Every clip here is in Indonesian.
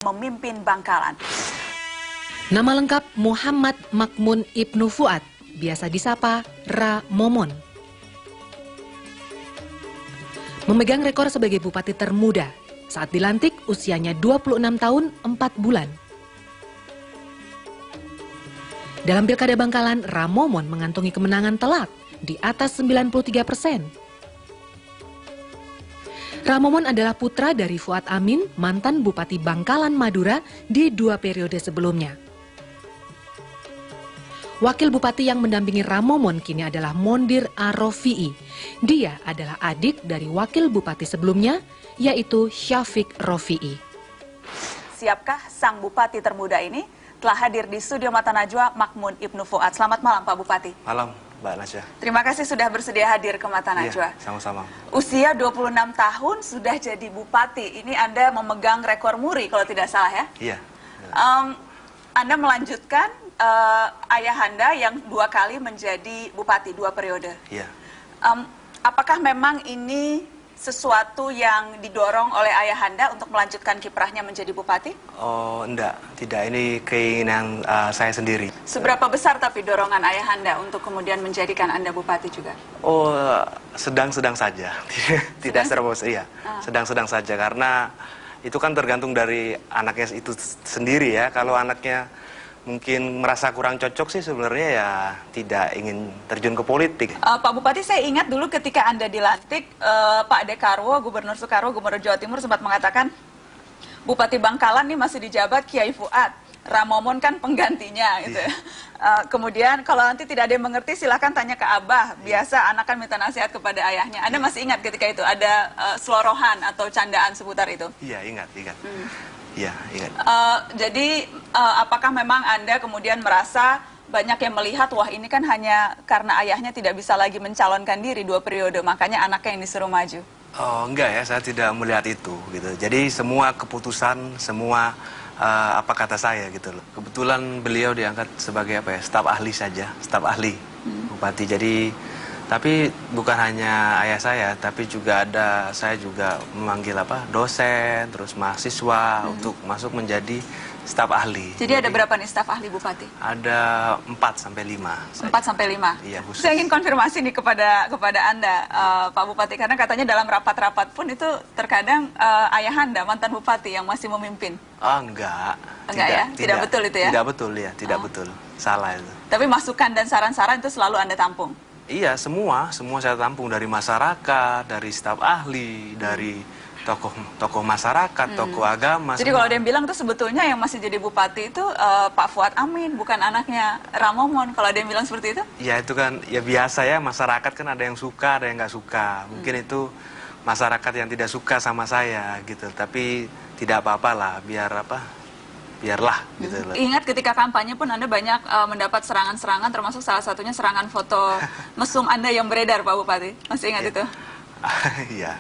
memimpin Bangkalan. Nama lengkap Muhammad Makmun Ibnu Fuad, biasa disapa Ra Momon. Memegang rekor sebagai bupati termuda. Saat dilantik usianya 26 tahun 4 bulan. Dalam Pilkada Bangkalan, Ra Momon mengantongi kemenangan telak di atas 93%. Ra Momon adalah putra dari Fuad Amin, mantan Bupati Bangkalan Madura di 2 periode sebelumnya. Wakil Bupati yang mendampingi Ra Momon kini adalah Mondir Arofi'i. Dia adalah adik dari Wakil Bupati sebelumnya, yaitu Syafiq Rofi'i. Siapkah sang Bupati termuda ini? Telah hadir di studio Mata Najwa Makmun Ibnu Fuad. Selamat malam Pak Bupati. Malam Mbak Najwa. Terima kasih sudah bersedia hadir ke Mata Najwa. Iya, sama-sama. Usia 26 tahun sudah jadi Bupati. Ini Anda memegang rekor muri kalau tidak salah ya? Iya. Anda melanjutkan ayahanda yang 2 kali menjadi Bupati, 2 periode. Iya. Apakah memang ini sesuatu yang didorong oleh ayahanda untuk melanjutkan kiprahnya menjadi Bupati? Oh, enggak. Tidak, ini keinginan saya sendiri. Seberapa besar tapi dorongan ayahanda untuk kemudian menjadikan Anda Bupati juga? Oh, sedang-sedang saja. Tidak serius, iya. Sedang-sedang saja, karena itu kan tergantung dari anaknya itu sendiri ya. Kalau anaknya mungkin merasa kurang cocok sih sebenarnya ya tidak ingin terjun ke politik. Pak Bupati, saya ingat dulu ketika Anda dilantik, Pak Dekarwo, Gubernur Soekarwo, Gubernur Jawa Timur sempat mengatakan Bupati Bangkalan ini masih dijabat Kiai Fuad, Ra Momon kan penggantinya gitu. Kemudian kalau nanti tidak ada yang mengerti silahkan tanya ke Abah. Biasa anak kan minta nasihat kepada ayahnya. Anda masih ingat ketika itu ada selorohan atau candaan seputar itu? Iya, ingat. Iya, ingat. Jadi apakah memang Anda kemudian merasa banyak yang melihat wah ini kan hanya karena ayahnya tidak bisa lagi mencalonkan diri 2 periode, makanya anaknya yang disuruh maju? Oh, enggak ya, saya tidak melihat itu gitu. Jadi semua keputusan, semua apa kata saya gitu loh. Kebetulan beliau diangkat sebagai staf ahli saja, staf ahli Bupati. Jadi tapi bukan hanya ayah saya, tapi juga saya juga memanggil dosen, terus mahasiswa untuk masuk menjadi staf ahli. Jadi ada berapa nih staf ahli Bupati? Ada 4 sampai 5. 4 sampai 5? Iya, khusus. Saya ingin konfirmasi nih kepada Anda, Pak Bupati, karena katanya dalam rapat-rapat pun itu terkadang ayahanda, mantan Bupati yang masih memimpin. Oh, enggak. Enggak ya? Tidak betul itu ya? Tidak betul ya, tidak betul. Salah itu. Tapi masukan dan saran-saran itu selalu Anda tampung? Iya, semua saya tampung, dari masyarakat, dari staf ahli, dari tokoh masyarakat, tokoh agama. Jadi kalau ada yang bilang tuh sebetulnya yang masih jadi Bupati itu Pak Fuad Amin, bukan anaknya Ra Momon. Kalau ada yang bilang seperti itu? Ya itu kan ya biasa ya, masyarakat kan ada yang suka, ada yang nggak suka. Mungkin itu masyarakat yang tidak suka sama saya gitu. Tapi tidak apa-apa lah, biarlah gitu loh. Ingat ketika kampanye pun Anda banyak mendapat serangan-serangan, termasuk salah satunya serangan foto mesum Anda yang beredar, Pak Bupati. Masih ingat itu? Iya.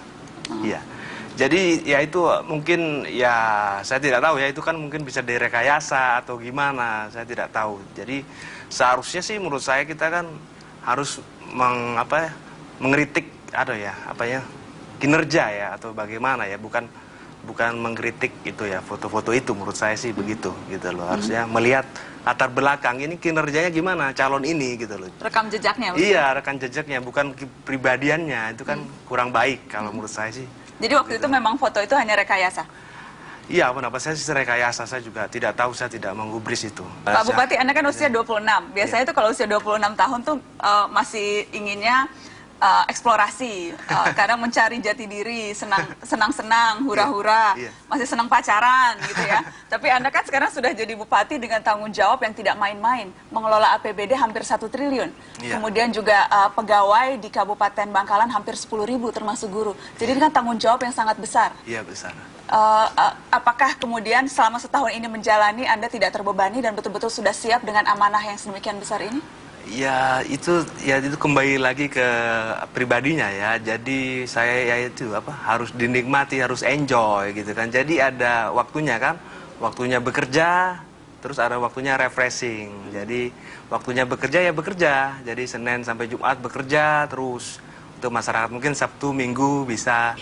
Jadi ya itu mungkin ya saya tidak tahu ya, itu kan mungkin bisa direkayasa atau gimana, saya tidak tahu. Jadi seharusnya sih menurut saya kita kan harus mengkritik kinerja ya atau bagaimana ya, bukan mengkritik itu ya, foto-foto itu menurut saya sih begitu gitu loh. Harusnya melihat latar belakang ini kinerjanya gimana calon ini gitu loh. Rekam jejaknya? Maksudnya? Iya, rekam jejaknya, bukan kepribadiannya. Itu kan kurang baik kalau menurut saya sih. Jadi waktu itu memang foto itu hanya rekayasa? Iya, pendapat saya sih rekayasa. Saya juga tidak tahu, saya tidak menggubris itu. Pak Bupati, Anda kan usia 26. Biasanya itu kalau usia 26 tahun tuh masih inginnya eksplorasi, kadang mencari jati diri, senang-senang, hura-hura, masih senang pacaran gitu ya. Tapi Anda kan sekarang sudah jadi Bupati dengan tanggung jawab yang tidak main-main, mengelola APBD hampir 1 triliun, kemudian juga pegawai di Kabupaten Bangkalan hampir 10.000 termasuk guru. Jadi ini kan tanggung jawab yang sangat besar. Iya, besar. Apakah kemudian selama setahun ini menjalani Anda tidak terbebani dan betul-betul sudah siap dengan amanah yang sedemikian besar ini? Ya itu kembali lagi ke pribadinya ya. Jadi saya harus dinikmati, harus enjoy gitu kan. Jadi ada waktunya kan, waktunya bekerja, terus ada waktunya refreshing. Jadi waktunya bekerja ya bekerja. Jadi Senin sampai Jumat bekerja terus untuk masyarakat. Mungkin Sabtu Minggu bisa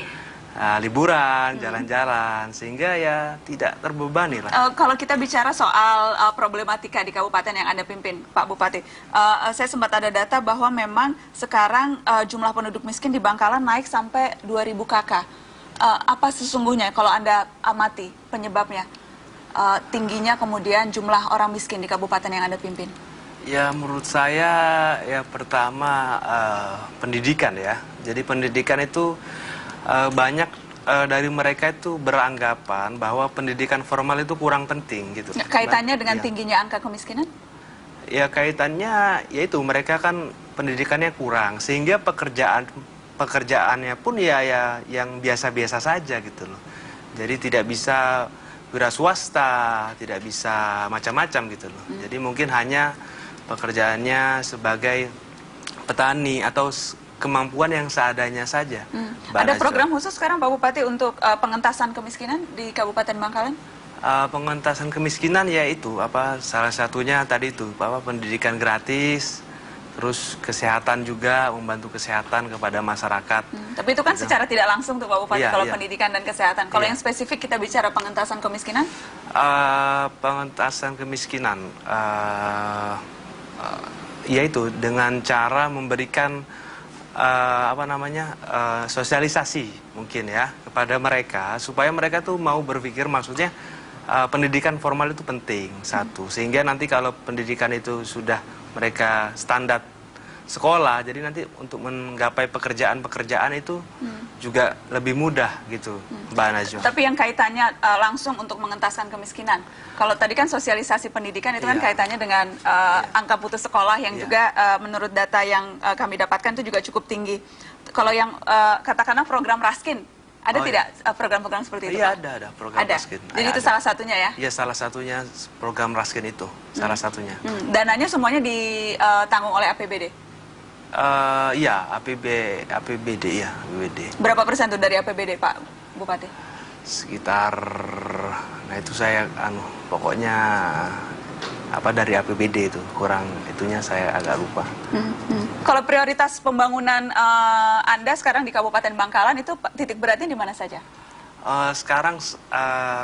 liburan, jalan-jalan, sehingga ya tidak terbebani lah. Kalau kita bicara soal problematika di kabupaten yang Anda pimpin, Pak Bupati, saya sempat ada data bahwa memang sekarang jumlah penduduk miskin di Bangkalan naik sampai 2.000 kakak. Apa sesungguhnya kalau Anda amati penyebabnya tingginya kemudian jumlah orang miskin di kabupaten yang Anda pimpin? Ya menurut saya ya pertama pendidikan ya. Jadi pendidikan itu banyak dari mereka itu beranggapan bahwa pendidikan formal itu kurang penting gitu. Kaitannya dengan tingginya angka kemiskinan? Ya kaitannya yaitu mereka kan pendidikannya kurang sehingga pekerjaannya pun ya yang biasa-biasa saja gitu loh. Jadi tidak bisa wira swasta, tidak bisa macam-macam gitu loh. Jadi mungkin hanya pekerjaannya sebagai petani atau kemampuan yang seadanya saja. Ada program khusus sekarang Pak Bupati untuk pengentasan kemiskinan di Kabupaten Bangkalan? Pengentasan kemiskinan ya itu salah satunya tadi itu pendidikan gratis, terus kesehatan juga, membantu kesehatan kepada masyarakat. Tapi itu kan secara tidak langsung tuh Pak Bupati, kalau pendidikan dan kesehatan. Kalau yang spesifik kita bicara pengentasan kemiskinan? Pengentasan kemiskinan, yaitu dengan cara memberikan sosialisasi mungkin ya kepada mereka supaya mereka tuh mau berpikir, maksudnya pendidikan formal itu penting satu, sehingga nanti kalau pendidikan itu sudah mereka standar sekolah, jadi nanti untuk menggapai pekerjaan itu juga lebih mudah gitu, Mbak Najwa. Tapi yang kaitannya langsung untuk mengentaskan kemiskinan, kalau tadi kan sosialisasi pendidikan itu kan kaitannya dengan angka putus sekolah yang juga menurut data yang kami dapatkan itu juga cukup tinggi. Kalau yang katakanlah program Raskin, ada tidak program-program seperti itu? Iya, ada program Raskin. Jadi itu salah satunya ya? Iya, salah satunya program Raskin itu, salah satunya. Dananya semuanya ditanggung oleh APBD? Iya, APBD ya, APBD. Berapa persen tuh dari APBD, Pak Bupati? Sekitar, nah itu saya, pokoknya dari APBD itu, kurang itunya saya agak lupa. Kalau prioritas pembangunan Anda sekarang di Kabupaten Bangkalan itu titik beratnya di mana saja? Sekarang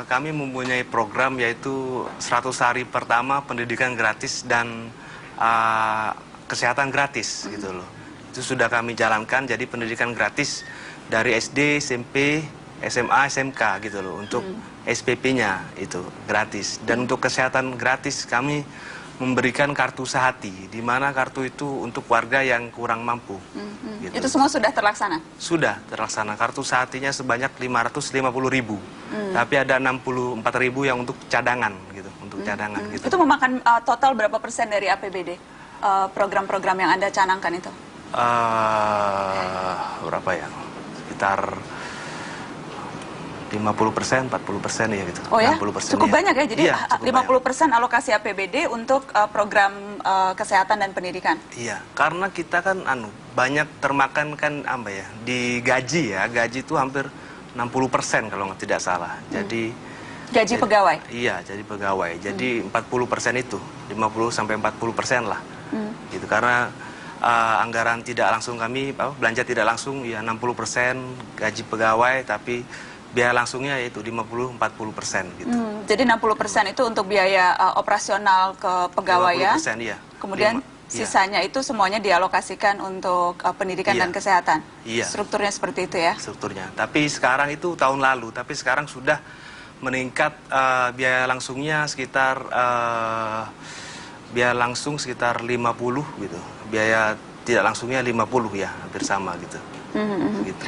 kami mempunyai program yaitu 100 hari pertama pendidikan gratis dan kesehatan gratis gitu loh. Itu sudah kami jalankan, jadi pendidikan gratis dari SD, SMP, SMA, SMK gitu loh. Untuk SPP-nya itu gratis. Dan untuk kesehatan gratis kami memberikan kartu sehati, di mana kartu itu untuk warga yang kurang mampu. Gitu. Itu semua sudah terlaksana? Sudah terlaksana. Kartu sehatinya sebanyak 550.000. Tapi ada 64.000 yang untuk cadangan gitu, untuk cadangan gitu. Itu memakan total berapa persen dari APBD? Program-program yang Anda canangkan itu? Berapa ya? Sekitar 50%, 40% ya gitu. Oh ya? 60%, cukup ya. banyak ya? Jadi iya, 50% alokasi APBD untuk program kesehatan dan pendidikan? Iya, karena kita kan banyak termakan kan di gaji ya. Gaji itu hampir 60% kalau tidak salah. Jadi gaji pegawai? Iya, jadi pegawai. Jadi 40% itu, 50-40% lah. Gitu, karena anggaran tidak langsung kami, belanja tidak langsung ya 60% gaji pegawai, tapi biaya langsungnya yaitu 50-40% gitu. Jadi 60% itu untuk biaya operasional ke pegawai ya? 50% iya. Kemudian sisanya itu semuanya dialokasikan untuk pendidikan dan kesehatan? Iya. Strukturnya seperti itu ya? Strukturnya. Tapi sekarang itu tahun lalu, tapi sekarang sudah meningkat biaya langsungnya sekitar biaya langsung sekitar 50 gitu. Biaya tidak langsungnya 50 ya, hampir sama gitu. Gitu.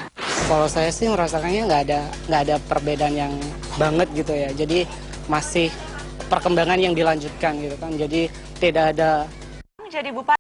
Kalau saya sih merasakannya nggak ada perbedaan yang banget gitu ya. Jadi masih perkembangan yang dilanjutkan gitu kan. Jadi tidak ada. Menjadi bupati